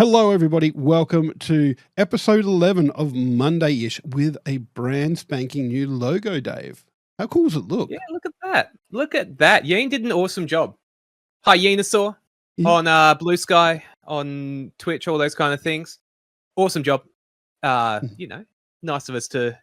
Hello, everybody. Welcome to episode 11 of Mondayish with a brand spanking new logo, Dave. How cool does it look? Yeah, look at that. Look at that. Yeen did an awesome job. Hyenasaur Yeah. on Blue Sky, on Twitch, all those kind of things. Awesome job. Nice of us to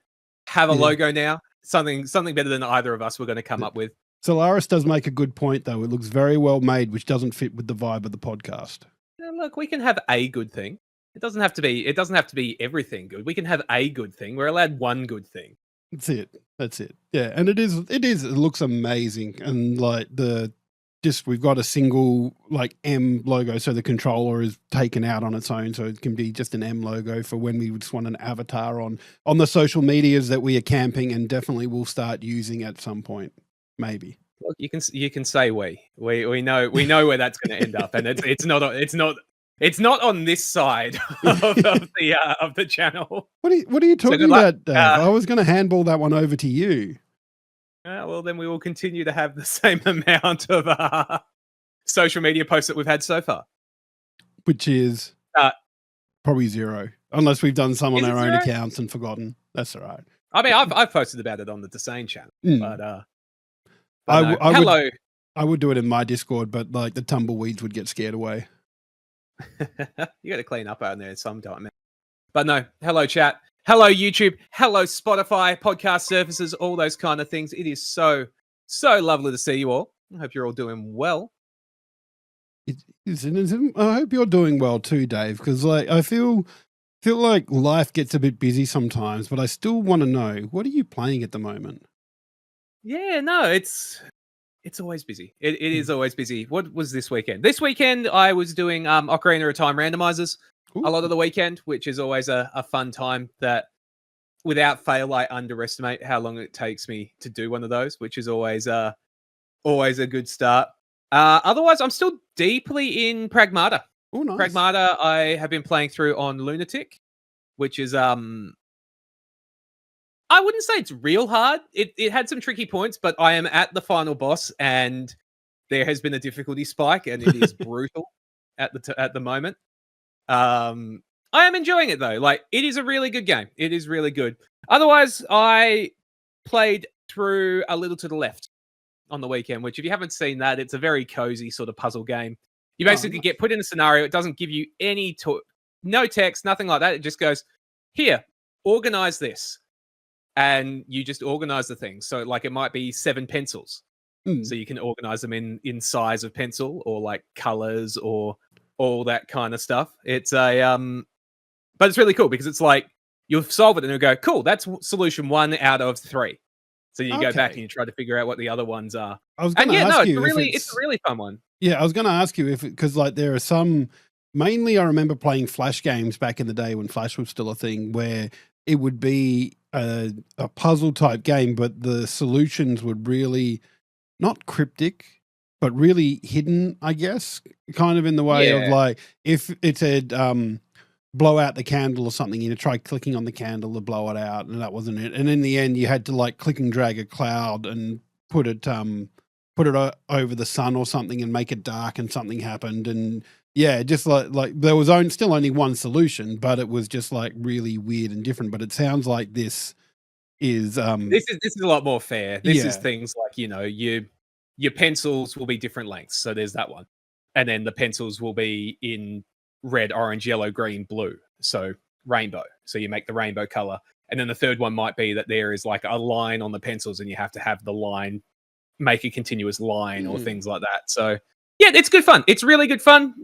have a Yeah. logo now. Something better than either of us were going to come up with. Solaris does make a good point, though. It looks very well made, which doesn't fit with the vibe of the podcast. Yeah, look, we can have a good thing. It doesn't have to be everything good. We can have a good thing. We're allowed one good thing. That's it. Yeah, and it looks amazing. And like we've got a single like M logo, so the controller is taken out on its own, so it can be just an M logo for when we just want an avatar on the social medias that we are camping, and definitely will start using at some point, maybe. Look, you can say we know where that's going to end up, and it's not on this side of the channel. What are you talking about, Dave? I was going to handball that one over to you. Well, then we will continue to have the same amount of social media posts that we've had so far, which is probably zero, unless we've done some on our own accounts and forgotten. That's all right. I mean, I've posted about it on the Desane channel, but hello. I would do it in my Discord, but like the tumbleweeds would get scared away. You got to clean up out there sometime, man. But no, hello chat, hello YouTube, hello Spotify, podcast services, all those kind of things. It is so lovely to see you all. I hope you're all doing well. I hope you're doing well too, Dave, because like I feel like life gets a bit busy sometimes, but I still want to know, what are you playing at the moment? Yeah, no, it's always busy. It is always busy. What was this weekend? This weekend I was doing Ocarina of Time randomizers a lot of the weekend, which is always a fun time that without fail I underestimate how long it takes me to do one of those, which is always a good start. Otherwise, I'm still deeply in Pragmata. Oh, nice. Pragmata I have been playing through on Lunatic, which is I wouldn't say it's real hard. It had some tricky points, but I am at the final boss, and there has been a difficulty spike, and it is brutal at the moment. I am enjoying it though. Like, it is a really good game. It is really good. Otherwise, I played through A Little to the Left on the weekend, which if you haven't seen that, it's a very cozy sort of puzzle game. You basically get put in a scenario. It doesn't give you any no text, nothing like that. It just goes, here, organize this. And you just organize the things. So like it might be 7 pencils. So you can organize them in size of pencil or like colors or all that kind of stuff. It's but it's really cool because it's like you'll solve it and you'll go, cool, that's solution 1 out of 3. So you go back and you try to figure out what the other ones are. I was going to ask you, it's a really fun one. Yeah, I was going to ask you because like there are some, mainly I remember playing Flash games back in the day when Flash was still a thing, where it would be a puzzle type game, but the solutions were really not cryptic, but really hidden, I guess, kind of in the way of like, if it said blow out the candle or something, you try clicking on the candle to blow it out, and that wasn't it. And in the end, you had to like click and drag a cloud and put it over the sun or something and make it dark, and something happened. And yeah, just like there was still only one solution, but it was just like really weird and different. But it sounds like this is this is a lot more fair. This is things like, your pencils will be different lengths. So there's that one. And then the pencils will be in red, orange, yellow, green, blue. So rainbow. So you make the rainbow color. And then the third one might be that there is like a line on the pencils and you have to have the line make a continuous line or things like that. So yeah, it's good fun. It's really good fun.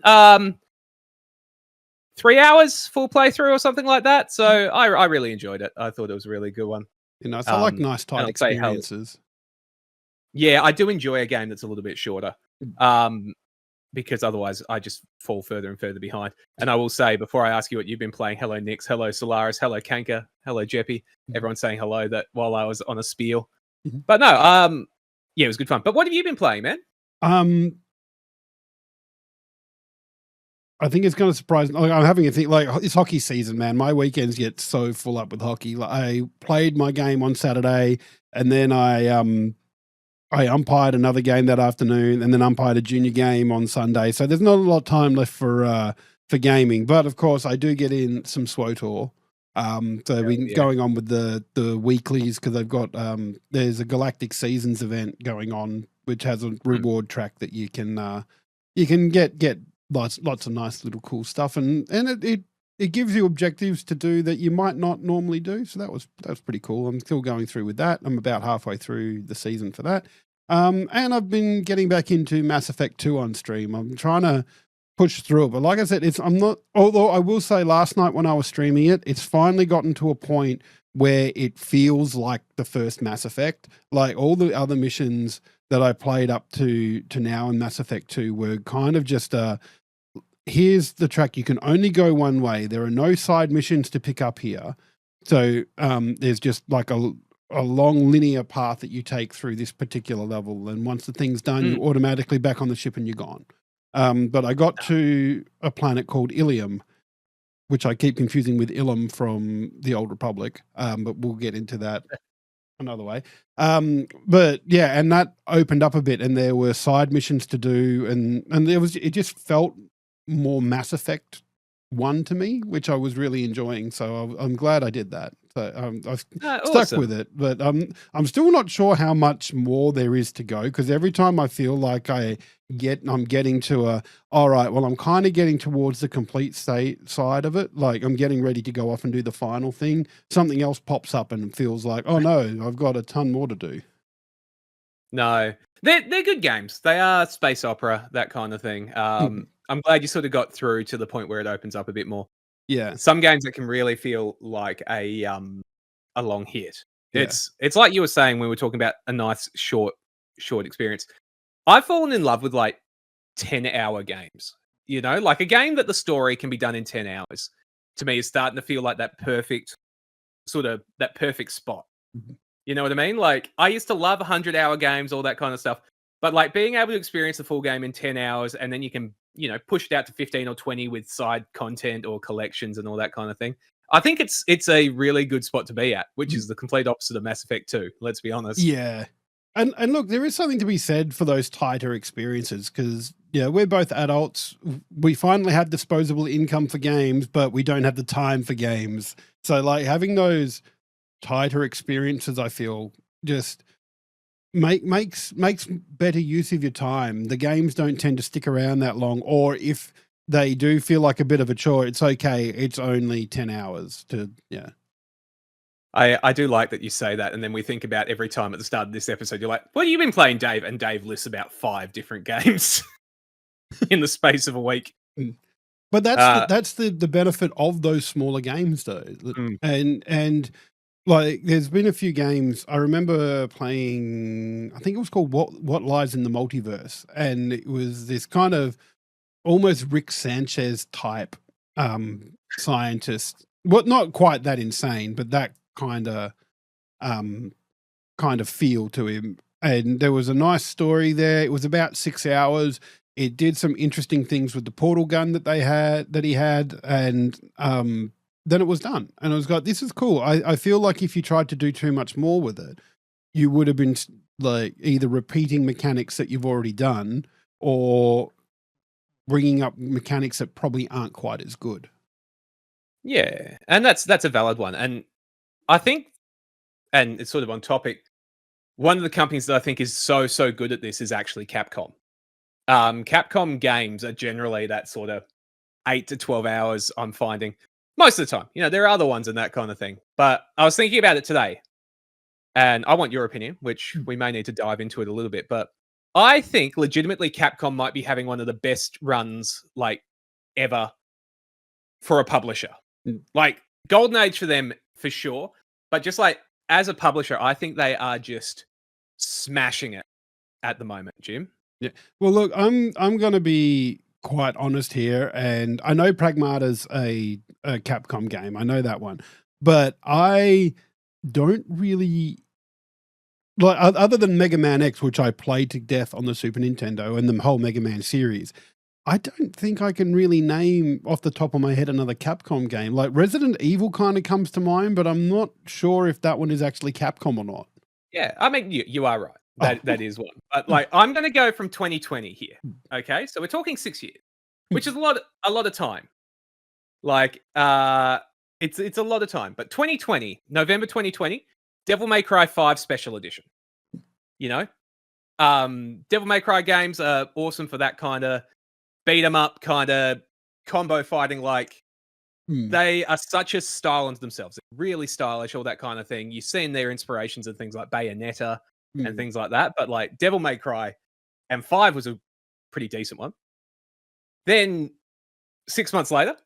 3 hours full playthrough or something like that. So I really enjoyed it. I thought it was a really good one. So I like nice tight experiences. Yeah, I do enjoy a game that's a little bit shorter. Because otherwise I just fall further and further behind. And I will say, before I ask you what you've been playing, hello Nix, hello Solaris, hello Kanka, hello Jeppy. Everyone's saying hello that while I was on a spiel. But no, yeah, it was good fun. But what have you been playing, man? I think it's going to surprise. Like, I'm having a think. Like, it's hockey season, man. My weekends get so full up with hockey. Like, I played my game on Saturday, and then I umpired another game that afternoon, and then umpired a junior game on Sunday. So there's not a lot of time left for for gaming. But of course, I do get in some SWOTOR. So we've been going on with the weeklies because they've got there's a Galactic Seasons event going on, which has a reward track that you can get lots of nice little cool stuff, and it gives you objectives to do that you might not normally do. So that's pretty cool. I'm still going through with that. I'm about halfway through the season for that. And I've been getting back into Mass Effect 2 on stream. I'm trying to push through it, but like I said, I'm not. Although I will say, last night when I was streaming it, it's finally gotten to a point where it feels like the first Mass Effect. Like all the other missions that I played up to now in Mass Effect 2 were kind of just here's the track. You can only go one way. There are no side missions to pick up here. So there's just like a long linear path that you take through this particular level. And once the thing's done, you're automatically back on the ship and you're gone. But I got to a planet called Ilium, which I keep confusing with Ilum from the Old Republic. But we'll get into that another way. But yeah, and that opened up a bit, and there were side missions to do, and it just felt more Mass Effect 1 to me, which I was really enjoying. So I'm glad I did that. So I've stuck with it, but I'm still not sure how much more there is to go, because every time I feel like I'm getting to all right, well, I'm kind of getting towards the complete side of it. Like I'm getting ready to go off and do the final thing. Something else pops up and it feels like, oh no, I've got a ton more to do. No, they're good games. They are space opera, that kind of thing. I'm glad you sort of got through to the point where it opens up a bit more. Yeah. Some games that can really feel like a long hit. Yeah. It's like you were saying when we were talking about a nice short experience. I've fallen in love with like 10-hour games. You know, like a game that the story can be done in 10 hours. To me, is starting to feel like that perfect spot. You know what I mean? Like I used to love 100-hour games, all that kind of stuff. But like being able to experience the full game in 10 hours, and then you can, push it out to 15 or 20 with side content or collections and all that kind of thing. I think it's a really good spot to be at, which is the complete opposite of Mass Effect 2. Let's be honest. Yeah. And look, there is something to be said for those tighter experiences, because we're both adults. We finally have disposable income for games, but we don't have the time for games. So like having those tighter experiences, I feel, just makes better use of your time. The games don't tend to stick around that long, or if they do feel like a bit of a chore, it's okay. It's only 10 hours to, yeah. I do like that you say that, and then we think about every time at the start of this episode, you're like, what have you been playing, Dave? And Dave lists about 5 different games in the space of a week. But that's the benefit of those smaller games, though. And like, there's been a few games I remember playing. I think it was called What Lies in the Multiverse, and it was this kind of almost Rick Sanchez type scientist. Well, not quite that insane, but that kind of feel to him. And there was a nice story there. It was about 6 hours. It did some interesting things with the portal gun that he had, and then it was done. And I was like, this is cool. I feel like if you tried to do too much more with it, you would have been like either repeating mechanics that you've already done, or bringing up mechanics that probably aren't quite as good. Yeah, and that's a valid one. And I think, and it's sort of on topic, one of the companies that I think is so good at this is actually Capcom. Capcom games are generally that sort of 8 to 12 hours, I'm finding. Most of the time. There are other ones and that kind of thing. But I was thinking about it today, and I want your opinion, which we may need to dive into it a little bit. But I think legitimately Capcom might be having one of the best runs like ever for a publisher. Like golden age for them for sure. But just like as a publisher, I think they are just smashing it at the moment, Jim. Yeah. Well, look, I'm going to be quite honest here, and I know Pragmata's a Capcom game. I know that one, but I don't really like, other than Mega Man X, which I played to death on the Super Nintendo, and the whole Mega Man series. I don't think I can really name off the top of my head another Capcom game. Like Resident Evil kind of comes to mind, but I'm not sure if that one is actually Capcom or not. Yeah, I mean, you are right. That is one. But like, I'm going to go from 2020 here. Okay, so we're talking 6 years, which is a lot of time. Like, it's a lot of time. But 2020, November 2020, Devil May Cry 5 Special Edition. You know, Devil May Cry games are awesome for that kind of beat 'em up, kind of combo fighting. Like, they are such a style unto themselves. They're really stylish, all that kind of thing. You've seen their inspirations and things like Bayonetta and things like that. But like Devil May Cry and 5 was a pretty decent one. Then 6 months later,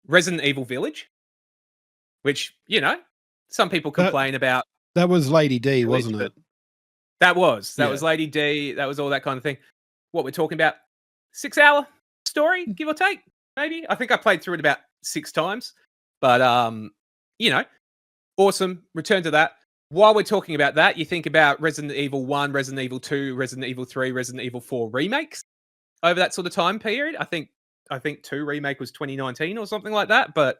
Resident Evil Village, which, you know, some people complain about. That was Lady D, Village, wasn't it? That was Lady D. That was all that kind of thing. What we're talking about, 6-hour story, give or take, maybe. I think I played through it about 6 times. But, you know, awesome. Return to that. While we're talking about that, you think about Resident Evil 1, Resident Evil 2, Resident Evil 3, Resident Evil 4 remakes over that sort of time period. I think 2 remake was 2019 or something like that. But,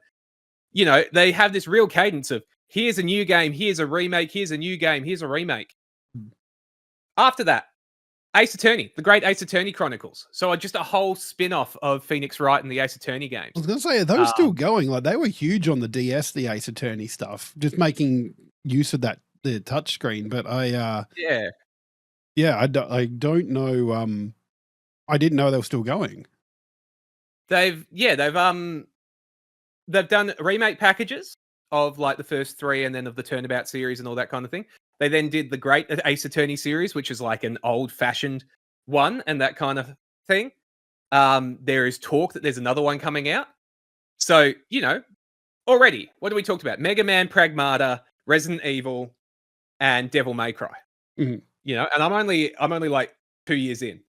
you know, they have this real cadence of here's a new game, here's a remake, here's a new game, here's a remake. After that, Ace Attorney, the great Ace Attorney Chronicles. So just a whole spin-off of Phoenix Wright and the Ace Attorney games. I was going to say, are those still going? Like, they were huge on the DS, the Ace Attorney stuff, just making use of that, the touchscreen. But I don't know. I didn't know they were still going. They've done remake packages of like the first 3 and then of the Turnabout series and all that kind of thing. They then did the great Ace Attorney series, which is like an old-fashioned one and that kind of thing. There is talk that there's another one coming out. So, you know, already, what have we talked about? Mega Man, Pragmata, Resident Evil, and Devil May Cry. You know, and I'm only like 2 years in.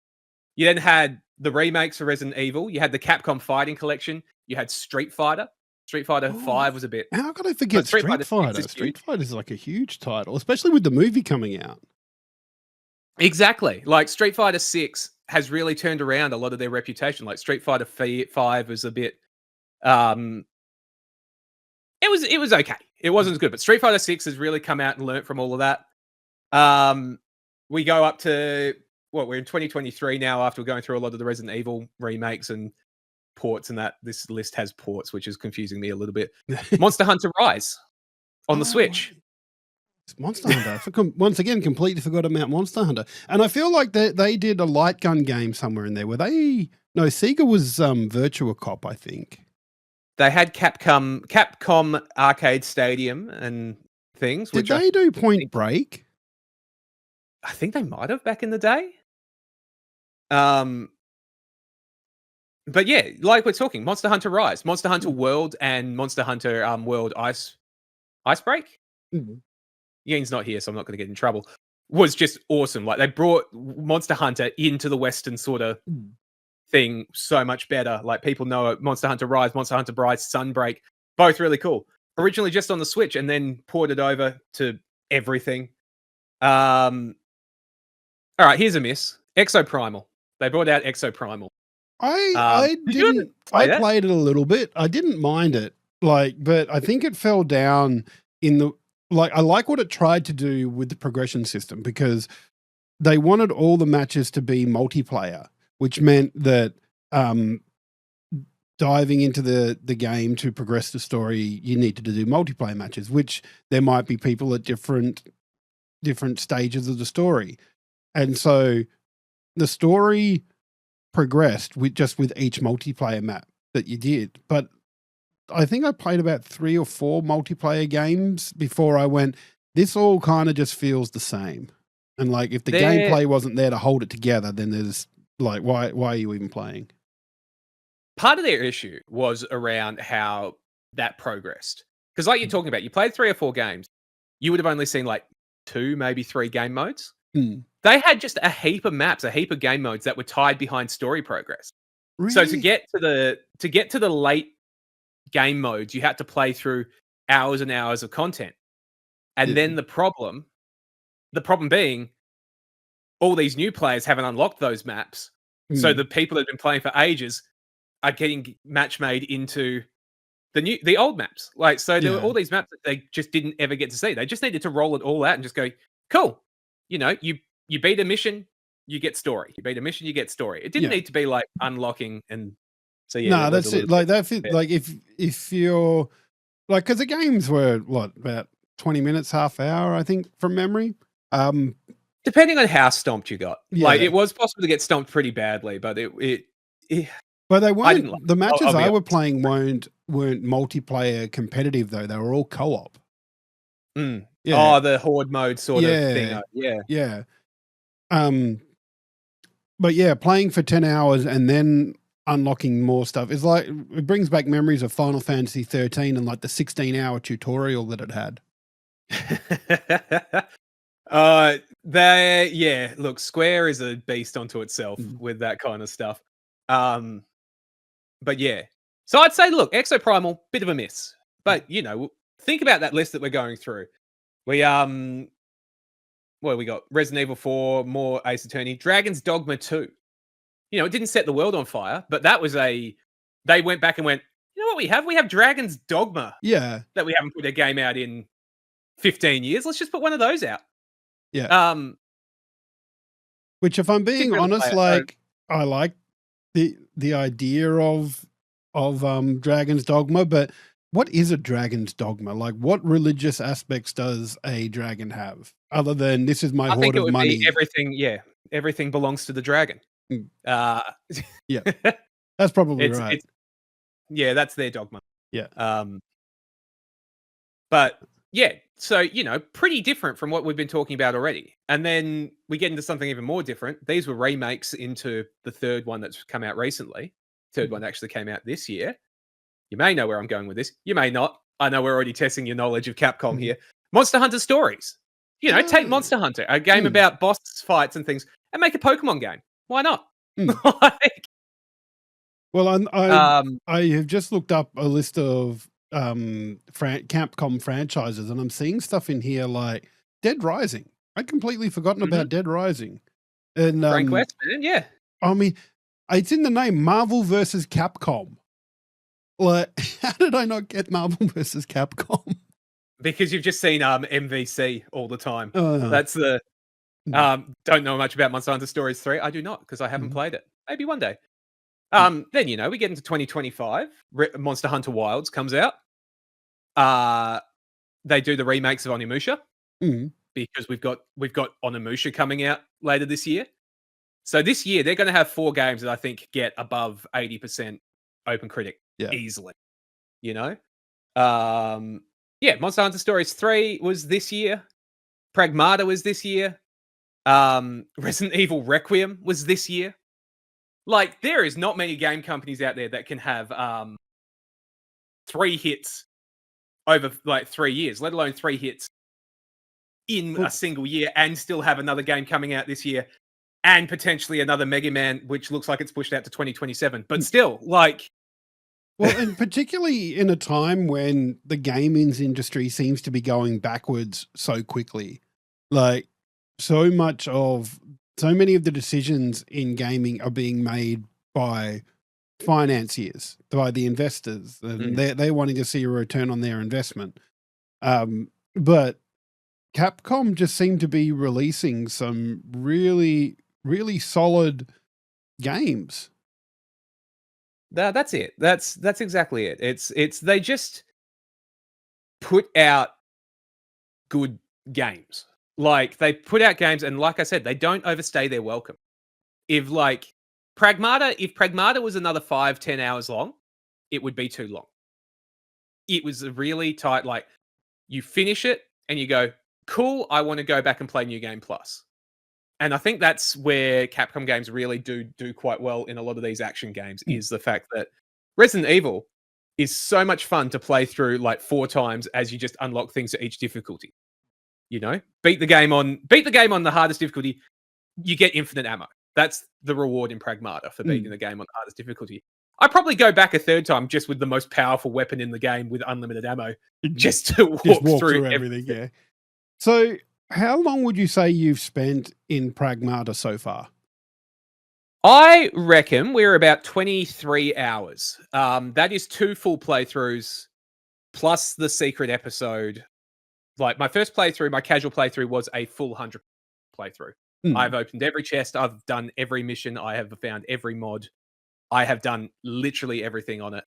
You then had the remakes for Resident Evil. You had the Capcom Fighting Collection. You had Street Fighter. Street Fighter 5 was a bit. How could I forget Street Fighter? Street Fighter is like a huge title, especially with the movie coming out. Exactly. Like Street Fighter 6 has really turned around a lot of their reputation. Like Street Fighter 5 was a bit it was okay. It wasn't as good, but Street Fighter 6 has really come out and learnt from all of that. We go up to we're in 2023 now after we're going through a lot of the Resident Evil remakes and ports, and that this list has ports, which is confusing me a little bit. Monster Hunter Rise on the Switch. It's Monster Hunter. Once again, completely forgot about Monster Hunter. And I feel like they did a light gun game somewhere in there. Were they? No, Sega was Virtua Cop, I think. They had Capcom Arcade Stadium and things. Did they do Point Break? I think they might have back in the day. But yeah, like we're talking, Monster Hunter Rise, Monster Hunter World, and Monster Hunter World Icebreak. Ian's not here, so I'm not going to get in trouble. Was just awesome. Like they brought Monster Hunter into the Western sort of thing so much better. Like people know it. Monster Hunter Rise, Monster Hunter Rise, Sunbreak, both really cool. Originally just on the Switch, and then ported over to everything. All right, here's a miss. Exoprimal. They brought out Exoprimal. I didn't. I played it a little bit. I didn't mind it, but I think it fell down in the I like what it tried to do with the progression system, because they wanted all the matches to be multiplayer, which meant that diving into the game to progress the story, you needed to do multiplayer matches, which there might be people at different stages of the story, and so the story progressed with each multiplayer map that you did. But I think I played about 3 or 4 multiplayer games before I went, this all kind of just feels the same. And like, if the gameplay wasn't there to hold it together, then there's like, why are you even playing? Part of their issue was around how that progressed. Because like you're talking about, you played 3 or 4 games, you would have only seen like 2, maybe 3 game modes. They had just a heap of maps, a heap of game modes that were tied behind story progress. Really? So to get to the late game modes, you had to play through hours and hours of content. And then the problem being all these new players haven't unlocked those maps. So the people that have been playing for ages are getting match made into the old maps. Like, so there were all these maps that they just didn't ever get to see. They just needed to roll it all out and just go, cool. You know, you beat a mission, you get story. You beat a mission, you get story. It didn't need to be like unlocking and So yeah, No, it was a that's it. little Like bit. that's it. Like if you're like, because the games were what, about 20 minutes, half hour, I think, from memory. Depending on how stomped you got, like Yeah, it was possible to get stomped pretty badly, but it but they I didn't like weren't. The it. matches I'll be I were honest. playing weren't multiplayer competitive though. They were all co-op. Mm. Yeah, Oh, the horde mode sort of thing. yeah, Yeah. yeah. Um, but yeah, playing for 10 hours and then unlocking more stuff is like, it brings back memories of Final Fantasy 13 and like the 16-hour tutorial that it had. They yeah, look, Square is a beast unto itself Mm. with that kind of stuff. Um, but yeah. So I'd say, look, Exoprimal, bit of a miss. But you know, think about that list that we're going through. We what have we got? Resident Evil 4, more Ace Attorney, Dragon's Dogma 2. You know, it didn't set the world on fire, but that was they went back and went, you know what we have? We have Dragon's Dogma Yeah, that we haven't put a game out in 15 years. Let's just put one of those out. yeah. Um, Which, if I'm didn't being really play honest, it. So like, I like the idea of Dragon's Dogma, but what is a Dragon's Dogma? Like, what religious aspects does a dragon have other than this is my I think hoard it of would be money? everything. Yeah, everything belongs to the dragon. Mm, Uh, yeah, that's probably right. it's yeah, that's their dogma. Yeah. Um, but yeah, so you know, pretty different from what we've been talking about already. And then we get into something even more different. These were remakes into the third one that's come out recently. Third one actually came out this year. You may know where I'm going with this. You may not. I know we're already testing your knowledge of Capcom Mhm. here. Monster Hunter Stories. You know, take Oh, Monster Hunter, a game mm, about boss fights and things, and make a Pokemon game. Why not? mm. Like, Well, um, I have just looked up a list of Capcom franchises, and I'm seeing stuff in here like Dead Rising. I'd completely forgotten mhm, about Dead Rising, and Frank West, man, yeah. I mean, it's in the name, Marvel versus Capcom. Like, how did I not get Marvel versus Capcom? Because you've just seen MVC all the time. Uh, That's the mm, don't know much about Monster Hunter Stories 3. I do not, because I haven't mm, played it. Maybe one day. mm, Then you know, we get into 2025. Monster Hunter Wilds comes out. Uh they do the remakes of Onimusha mm. because we've got Onimusha coming out later this year. So this year they're going to have 4 games that I think get above 80% open critic Yeah. easily. You know, yeah, Monster Hunter Stories 3 was this year. Pragmata was this year. Resident Evil Requiem was this year. Like, there is not many game companies out there that can have 3 hits over like 3 years, let alone 3 hits in a Well, single year, and still have another game coming out this year and potentially another Mega Man, which looks like it's pushed out to 2027. But mm. still, like, Well, and particularly in a time when the gaming industry seems to be going backwards so quickly. Like, so many of the decisions in gaming are being made by financiers, by the investors, and mm, they're wanting to see a return on their investment. But Capcom just seem to be releasing some really, really solid games. that's it. That's exactly it. It's they just put out good games. Like, they put out games, and like I said, they don't overstay their welcome. If like if Pragmata was another 5-10 hours long, it would be too long. It was a really tight, like, you finish it and you go, cool, I want to go back and play New Game Plus. And I think that's where Capcom games really do quite well in a lot of these action games, Mm, is the fact that Resident Evil is so much fun to play through like 4 times as you just unlock things at each difficulty. You know, beat the game on the hardest difficulty, you get infinite ammo. That's the reward in Pragmata for beating mm, the game on the hardest difficulty. I'd probably go back a third time just with the most powerful weapon in the game with unlimited ammo, mm. just to Just walk walk through through everything, everything. yeah. So, how long would you say you've spent in Pragmata so far? I reckon we're about 23 hours. That is 2 full playthroughs plus the secret episode. Like, my first playthrough, my casual playthrough was a full 100 playthrough. Mm, I've opened every chest, I've done every mission, I have found every mod. I have done literally everything on it.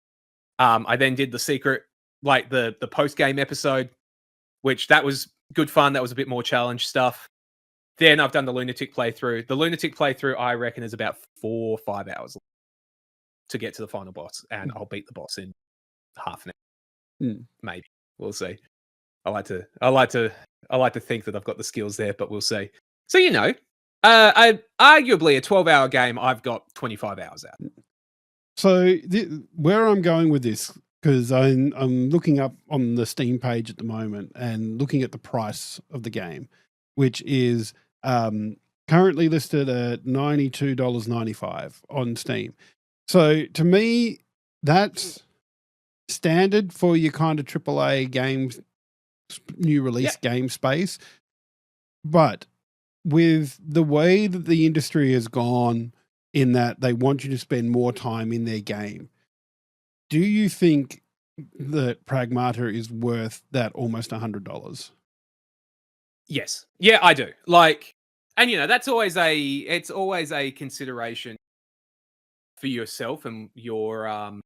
I then did the secret, like the post game episode, which that was good fun. That was a bit more challenge stuff. Then I've done the lunatic playthrough. The lunatic playthrough, I reckon, is about 4 or 5 hours to get to the final boss, and I'll beat the boss in half an hour, maybe. We'll see. I like to think that I've got the skills there, but we'll see. So arguably a 12-hour game, I've got 25 hours out. So where I'm going with this, because I'm looking up on the Steam page at the moment and looking at the price of the game, which is currently listed at $92.95 on Steam. So to me, that's standard for your kind of AAA games, new release game space. But with the way that the industry has gone, in that they want you to spend more time in their game, do you think that Pragmata is worth that almost $100? Yes. Yeah, I do. Like, and that's always a consideration for yourself and your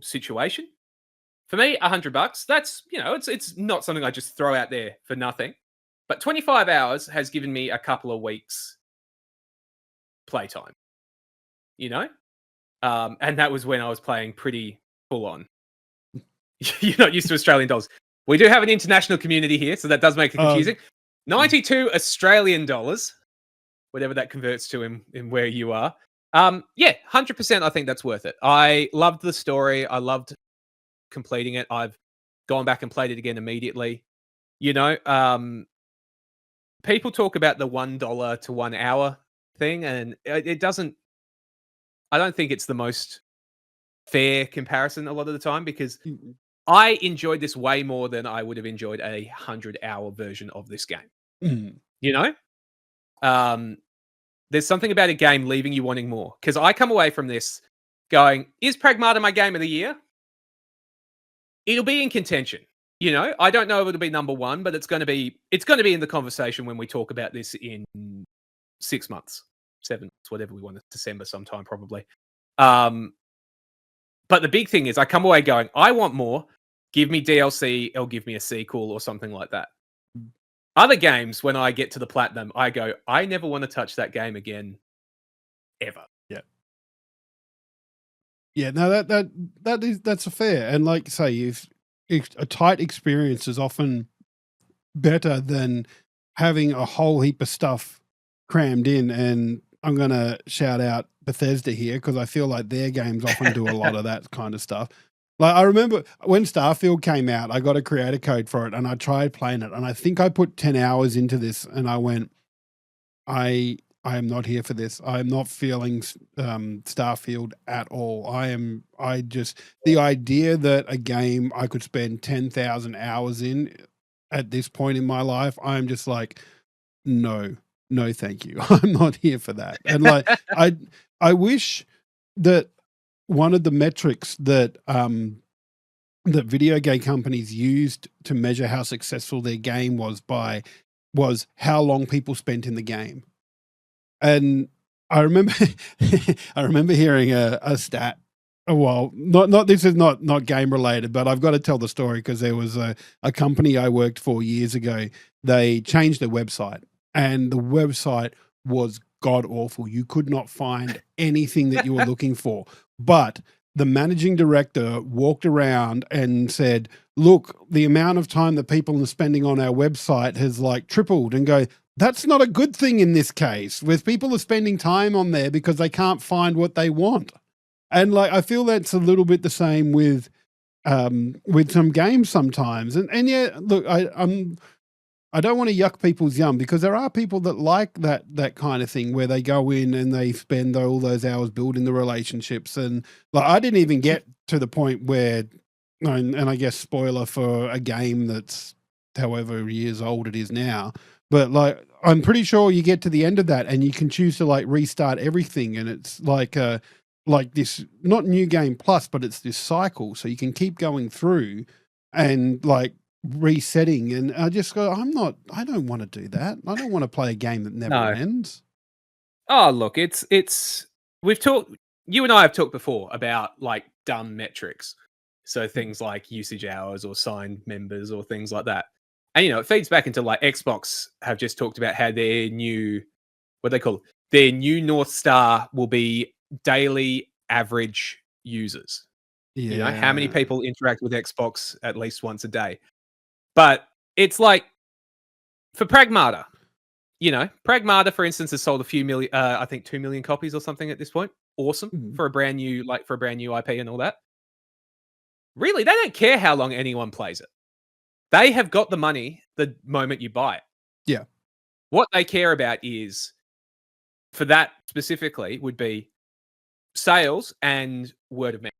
situation. For me, $100, that's, it's not something I just throw out there for nothing. But 25 hours has given me a couple of weeks playtime, and that was when I was playing pretty full on. You're not used to Australian dollars. We do have an international community here, so that does make it confusing. 92 Australian dollars, whatever that converts to in where you are. 100%. I think that's worth it. I loved the story. I loved completing it. I've gone back and played it again immediately. People talk about the $1 to 1 hour thing, and it doesn't. I don't think it's the most fair comparison a lot of the time, because I enjoyed this way more than I would have enjoyed a 100-hour version of this game. There's something about a game leaving you wanting more, because I come away from this going, is Pragmata my game of the year? It'll be in contention. I don't know if it'll be number one, but it's going to be in the conversation when we talk about this in 6 months, 7 months, whatever we want, December sometime probably. But the big thing is I come away going, I want more. Give me DLC or give me a sequel or something like that. Other games, when I get to the platinum, I go, I never want to touch that game again, ever. Yeah, no, that's a fair. And like say, if a tight experience is often better than having a whole heap of stuff crammed in. And I'm going to shout out Bethesda here, because I feel like their games often do a lot of that kind of stuff. Like, I remember when Starfield came out, I got a creator code for it and I tried playing it, and I think I put 10 hours into this and I went, I am not here for this. I'm not feeling Starfield at all. The idea that a game I could spend 10,000 hours in at this point in my life, I'm just like, no, thank you. I'm not here for that. And like, I wish that one of the metrics that that video game companies used to measure how successful their game was how long people spent in the game. And I remember hearing a stat. Well, this is not game related, but I've got to tell the story because there was a company I worked for years ago. They changed their website, and the website was god awful. You could not find anything that you were looking for. But the managing director walked around and said, look, the amount of time that people are spending on our website has like tripled, and go, that's not a good thing in this case, with people are spending time on there because they can't find what they want. And like, I feel that's a little bit the same with some games sometimes. And yeah, look, I don't want to yuck people's yum, because there are people that like that kind of thing where they go in and they spend all those hours building the relationships. And like, I didn't even get to the point where, and I guess spoiler for a game that's however years old it is now, but like, I'm pretty sure you get to the end of that and you can choose to like restart everything. And it's like this, not new game plus, but it's this cycle. So you can keep going through and like resetting. And I just go, I don't want to do that. I don't want to play a game that never ends. Oh, look, it's you and I have talked before about like dumb metrics. So things like usage hours or signed members or things like that. And it feeds back into like Xbox have just talked about how their new, what they call it, their new North Star will be daily average users. Yeah. How many people interact with Xbox at least once a day. But it's like for Pragmata, Pragmata, for instance, has sold a few million, I think 2 million copies or something at this point. Awesome for a brand new IP and all that. Really, they don't care how long anyone plays it. They have got the money the moment you buy it. Yeah. What they care about is, for that specifically, would be sales and word of mouth.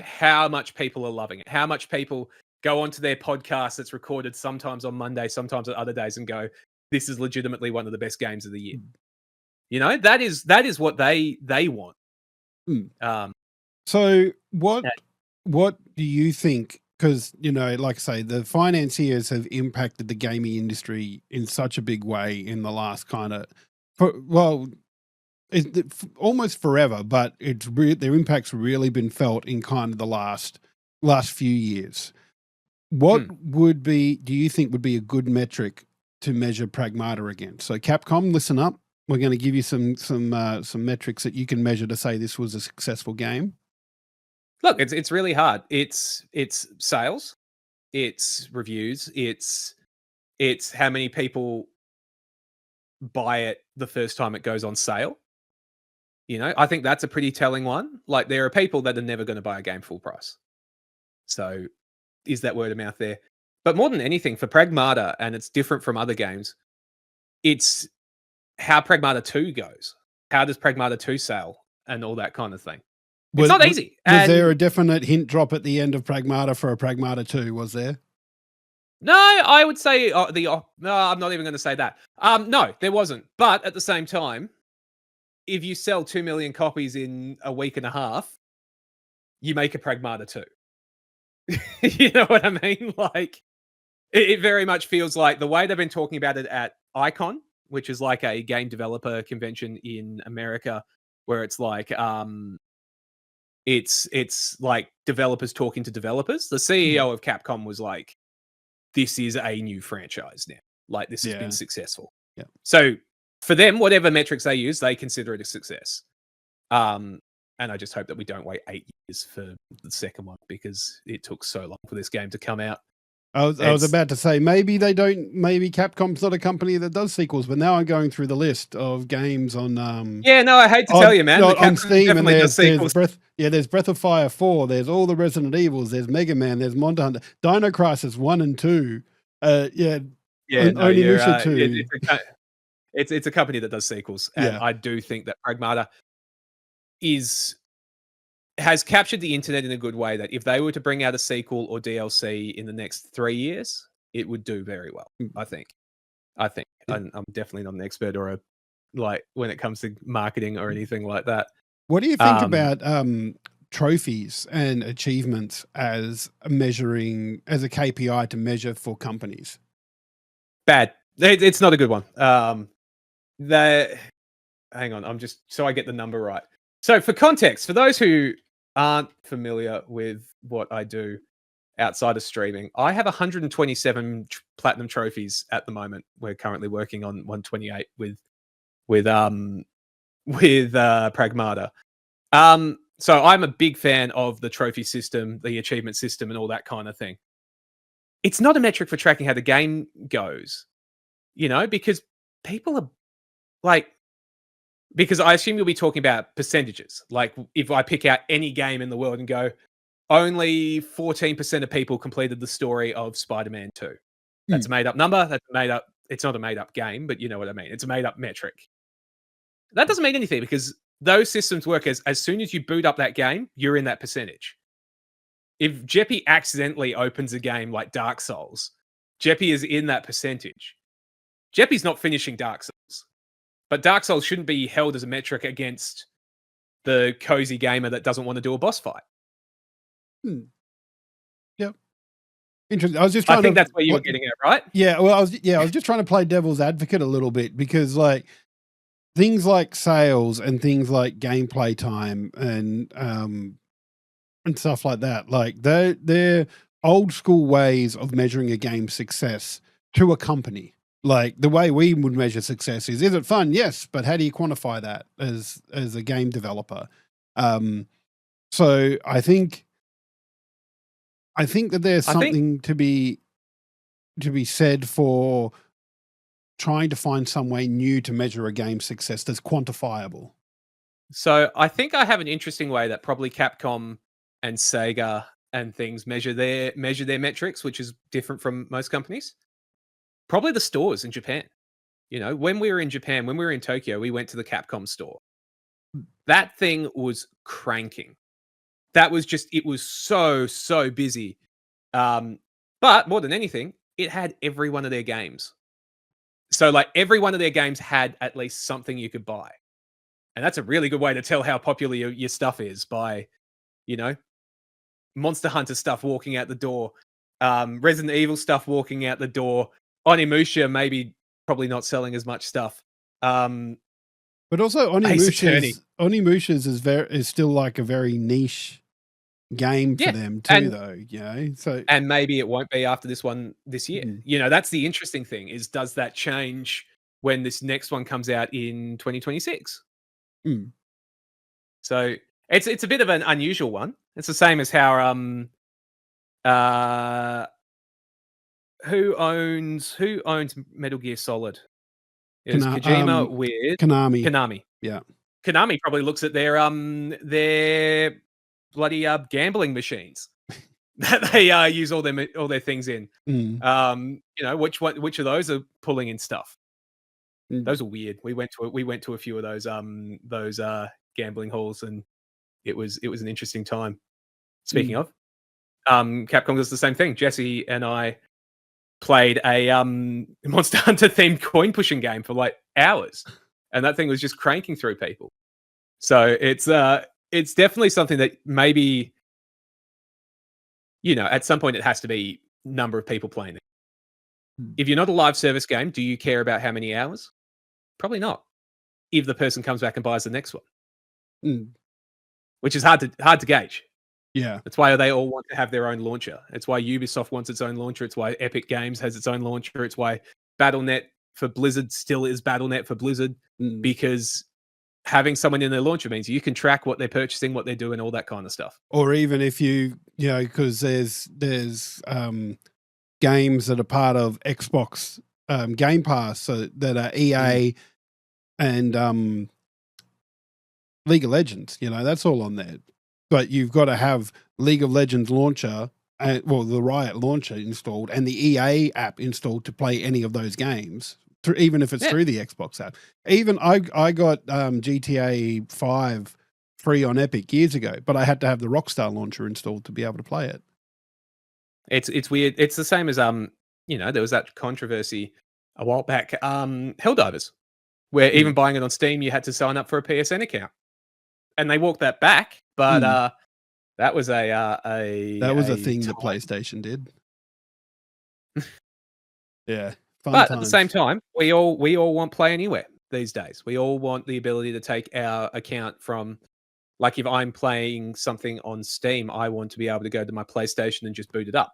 How much people are loving it, how much people go onto their podcast that's recorded sometimes on Monday, sometimes on other days, and go, this is legitimately one of the best games of the year. That is what they want. So what do you think? Because, like I say, the financiers have impacted the gaming industry in such a big way in the last kind of, almost forever, but their impact's really been felt in kind of the last few years. What do you think would be a good metric to measure Pragmata against? So Capcom, listen up. We're going to give you some metrics that you can measure to say this was a successful game. Look, it's really hard. It's sales, it's reviews, it's how many people buy it the first time it goes on sale. I think that's a pretty telling one. Like, there are people that are never going to buy a game full price. So is that word of mouth there? But more than anything, for Pragmata, and it's different from other games, it's how Pragmata 2 goes. How does Pragmata 2 sell and all that kind of thing. It's not easy. Was there a definite hint drop at the end of Pragmata for a Pragmata 2, was there? No, I would say no, I'm not even going to say that. No, there wasn't. But at the same time, if you sell 2 million copies in a week and a half, you make a Pragmata 2. You know what I mean? Like, it very much feels like the way they've been talking about it at Icon, which is like a game developer convention in America, where it's like it's like developers talking to developers. The CEO of Capcom was like, this is a new franchise now. Like, this has been successful. Yeah. So for them, whatever metrics they use, they consider it a success. And I just hope that we don't wait 8 years for the second one, because it took so long for this game to come out. I was about to say, maybe Capcom's not a company that does sequels, but now I'm going through the list of games on I hate to tell you, man. On Steam, and there's Breath of Fire 4, there's all the Resident Evils, there's Mega Man, there's Monster Hunter, Dino Crisis 1 and 2. Onimusha 2. It's a company that does sequels, and I do think that Pragmata has captured the internet in a good way, that if they were to bring out a sequel or DLC in the next 3 years, it would do very well. I think. I'm definitely not an expert or when it comes to marketing or anything like that. What do you think about trophies and achievements as a KPI to measure for companies? Bad. It's not a good one. Hang on, I'm just so I get the number right. So for context, for those who aren't familiar with what I do outside of streaming, I have 127 platinum trophies at the moment. We're currently working on 128 with Pragmata. So I'm a big fan of the trophy system, the achievement system, and all that kind of thing. It's not a metric for tracking how the game goes, because people are like, because I assume you'll be talking about percentages. Like, if I pick out any game in the world and go, only 14% of people completed the story of Spider-Man 2. That's a made-up number. That's made up. It's not a made-up game, but you know what I mean. It's a made-up metric. That doesn't mean anything, because those systems work as soon as you boot up that game, you're in that percentage. If Jeppy accidentally opens a game like Dark Souls, Jeppy is in that percentage. Jeppy's not finishing Dark Souls. But Dark Souls shouldn't be held as a metric against the cozy gamer that doesn't want to do a boss fight. Yep. Interesting. I think that's where you were getting at, right? Yeah. Well, I was just trying to play devil's advocate a little bit, because things like sales and things like gameplay time and stuff like that. Like they're old school ways of measuring a game's success to a company. Like the way we would measure success is it fun? Yes, but how do you quantify that as a game developer? So I think that there's something to be said for trying to find some way new to measure a game's success that's quantifiable. So I think I have an interesting way that probably Capcom and Sega and things measure their metrics, which is different from most companies. Probably the stores in Japan. You know, when we were in Japan, when we were in Tokyo, we went to the Capcom store. That thing was cranking. That was just, it was so busy. But more than anything, it had every one of their games. So like every one of their games had at least something you could buy. And that's a really good way to tell how popular your stuff is by, you know, Monster Hunter stuff walking out the door, Resident Evil stuff walking out the door, Onimusha maybe probably not selling as much stuff. But also Onimusha's is still like a very niche game for them too, though. You know, so and maybe it won't be after this one this year. You know, that's the interesting thing is does that change when this next one comes out in 2026? So it's a bit of an unusual one. It's the same as how who owns Metal Gear Solid? It was Kojima with Konami. Yeah. Konami probably looks at their bloody gambling machines that they use all their things in. You know, which of those are pulling in stuff? Those are weird. We went to a few of those gambling halls, and it was an interesting time. Speaking of, Capcom does the same thing. Jesse and I played a Monster Hunter themed coin pushing game for like hours, and that thing was just cranking through people. So it's definitely something that maybe, you know, at some point it has to be number of people playing it. If you're not a live service game, do you care about how many hours? Probably not. If the person comes back and buys the next one, which is hard to gauge. Yeah, that's why they all want to have their own launcher. It's why Ubisoft wants its own launcher. It's why Epic Games has its own launcher. It's why BattleNet for Blizzard still is BattleNet for Blizzard, because having someone in their launcher means you can track what they're purchasing, what they're doing, all that kind of stuff. Or even if you know, because there's games that are part of Xbox Game Pass, so that are EA and League of Legends. You know, that's all on there. But you've got to have League of Legends launcher, the Riot launcher installed, and the EA app installed to play any of those games, even if it's through the Xbox app. Even I got GTA 5 free on Epic years ago, but I had to have the Rockstar launcher installed to be able to play it. It's weird. It's the same as you know, there was that controversy a while back, Helldivers, where even buying it on Steam, you had to sign up for a PSN account, and they walked that back. But that was a thing that PlayStation did. Yeah, but at the same time, we all want Play Anywhere these days. We all want the ability to take our account from, like, if I'm playing something on Steam, I want to be able to go to my PlayStation and just boot it up.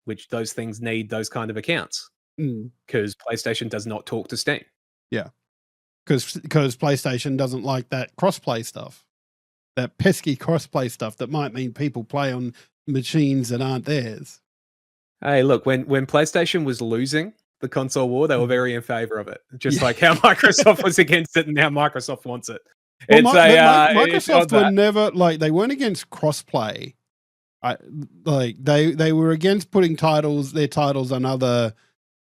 Which those things need those kind of accounts, because PlayStation does not talk to Steam. Yeah, because PlayStation doesn't like that crossplay stuff. That pesky crossplay stuff that might mean people play on machines that aren't theirs. Hey, look, when PlayStation was losing the console war, they were very in favor of it. Just like how Microsoft was against it and now Microsoft wants it. Well, Microsoft were never, like, they weren't against crossplay. They were against putting their titles on other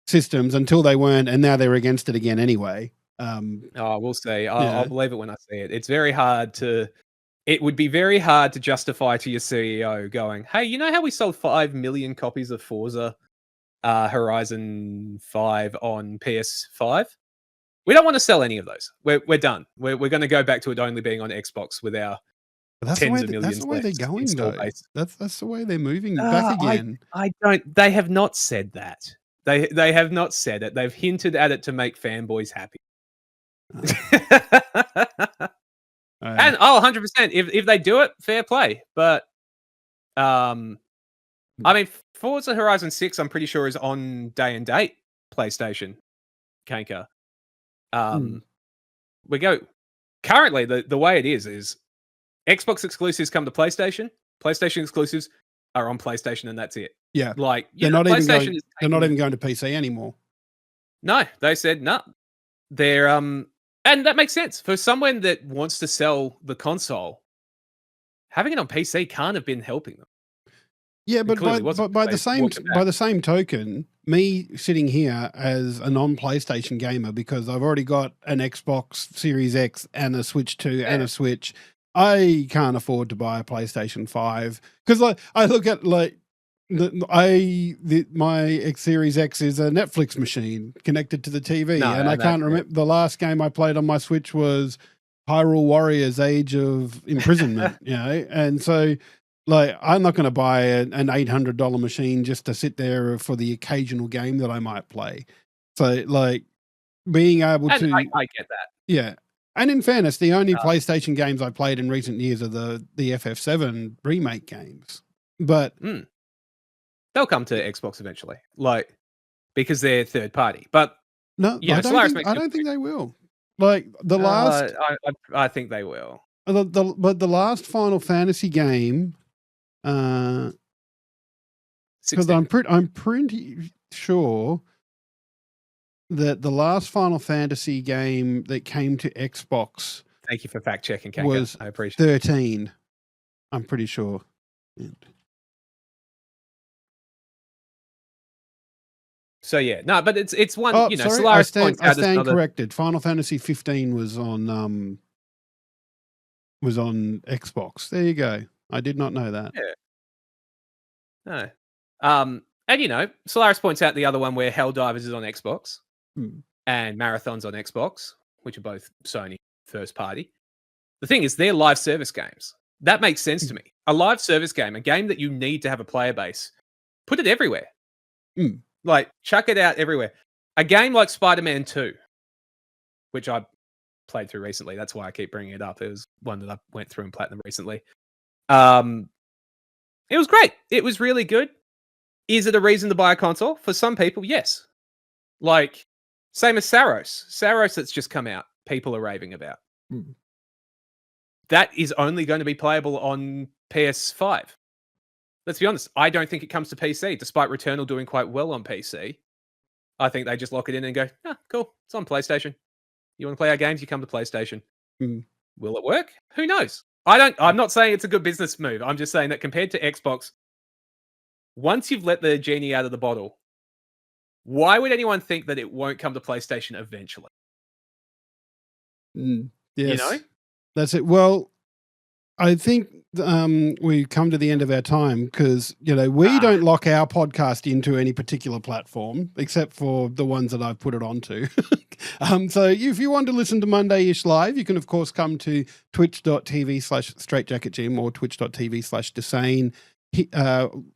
systems until they weren't, and now they're against it again anyway. We'll see. I'll believe it when I see it. It's very hard to... It would be very hard to justify to your CEO going, hey, you know how we sold 5 million copies of Forza Horizon 5 on PS5? We don't want to sell any of those. We're done. We're going to go back to it only being on Xbox with our tens of millions. That's the way they're going, though. That's the way they're moving back again. I don't... They have not said that. They have not said it. They've hinted at it to make fanboys happy. And 100%. If they do it, fair play. But I mean, Forza Horizon 6, I'm pretty sure is on day and date PlayStation. Kanka. We go currently the way it is Xbox exclusives come to PlayStation. PlayStation exclusives are on PlayStation, and that's it. Yeah, like they're not even going. They're not even going to PC anymore. No, they said no. They're and that makes sense for someone that wants to sell the console. Having it on PC can't have been helping them. Yeah, but by the same token, me sitting here as a non-PlayStation gamer because I've already got an Xbox Series X and a Switch 2 and a Switch, I can't afford to buy a PlayStation 5 because I look at like my Series X is a Netflix machine connected to the TV, and I can't remember the last game I played on my Switch was Hyrule Warriors: Age of Imprisonment, and so. Like, I'm not going to buy an $800 machine just to sit there for the occasional game that I might play. So, like, being able to... I get that. Yeah. And in fairness, the only PlayStation games I played in recent years are the FF7 remake games. But... They'll come to Xbox eventually. Like, because they're third party. But... No, I don't think they will. Like, the last... I think they will. But the last Final Fantasy game... Because I'm pretty sure that the last Final Fantasy game that came to Xbox. Thank you for fact checking, Kanka. Was I appreciate 13. I'm pretty sure. So yeah, no, but it's one. Oh, sorry, Solaris I stand corrected. Final Fantasy 15 was on Xbox. There you go. I did not know that. Yeah. No. And Solaris points out the other one where Helldivers is on Xbox and Marathon's on Xbox, which are both Sony first party. The thing is, they're live service games. That makes sense to me. A live service game, a game that you need to have a player base, put it everywhere. Like, chuck it out everywhere. A game like Spider-Man 2, which I played through recently. That's why I keep bringing it up. It was one that I went through in Platinum recently. It was great. It was really good. Is it a reason to buy a console? For some people, yes. Like, same as Saros. Saros that's just come out, people are raving about. That is only going to be playable on PS5. Let's be honest, I don't think it comes to PC, despite Returnal doing quite well on PC. I think they just lock it in and go, cool, it's on PlayStation. You want to play our games, you come to PlayStation. Will it work? Who knows? I'm not saying it's a good business move. I'm just saying that compared to Xbox, once you've let the genie out of the bottle, why would anyone think that it won't come to PlayStation eventually? Yes. That's it. Well, I think we've come to the end of our time because, we don't lock our podcast into any particular platform except for the ones that I've put it onto. So if you want to listen to Mondayish live, you can, of course, come to twitch.tv/straightjacketgym or twitch.tv/Desane.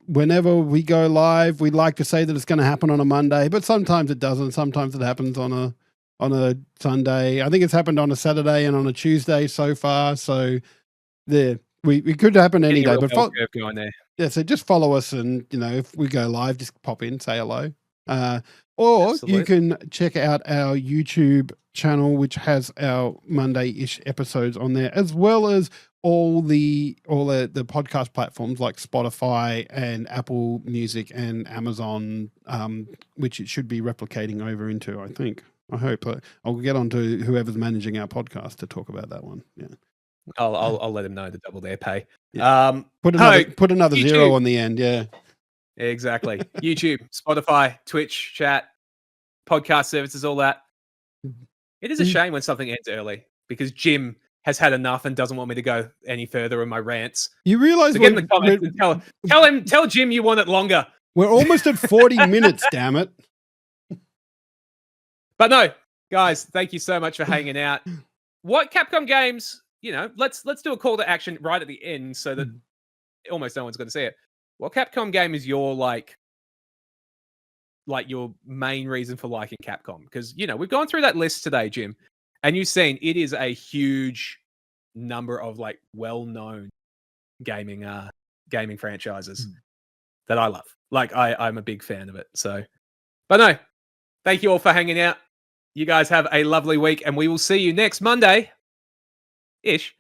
Whenever we go live, we like to say that it's going to happen on a Monday, but sometimes it doesn't. Sometimes it happens on a Sunday. I think it's happened on a Saturday and on a Tuesday so far. So there, we could happen any day. But going there. Yeah, so just follow us, and if we go live, just pop in, say hello. Or Absolutely. You can check out our YouTube channel, which has our Monday-ish episodes on there, as well as all the podcast platforms like Spotify and Apple Music and Amazon, which it should be replicating over into, I think. I hope. I'll get on to whoever's managing our podcast to talk about that one. Yeah. I'll let them know to double their pay. Yeah. Put another YouTube. 0 on the end. Yeah. Exactly. YouTube, Spotify, Twitch, chat, podcast services, all that. It is a shame when something ends early because Jim has had enough and doesn't want me to go any further in my rants. You realize so get in the comments and tell Jim you want it longer. We're almost at 40 minutes, damn it. But no, guys, thank you so much for hanging out. What Capcom games, let's do a call to action right at the end so that almost no one's going to see it. What Capcom game is your like your main reason for liking Capcom? Because we've gone through that list today, Jim, And you've seen it is a huge number of like well-known gaming franchises that I love. Like I'm a big fan of it. So, but no, thank you all for hanging out. You guys have a lovely week, and we will see you next Monday ish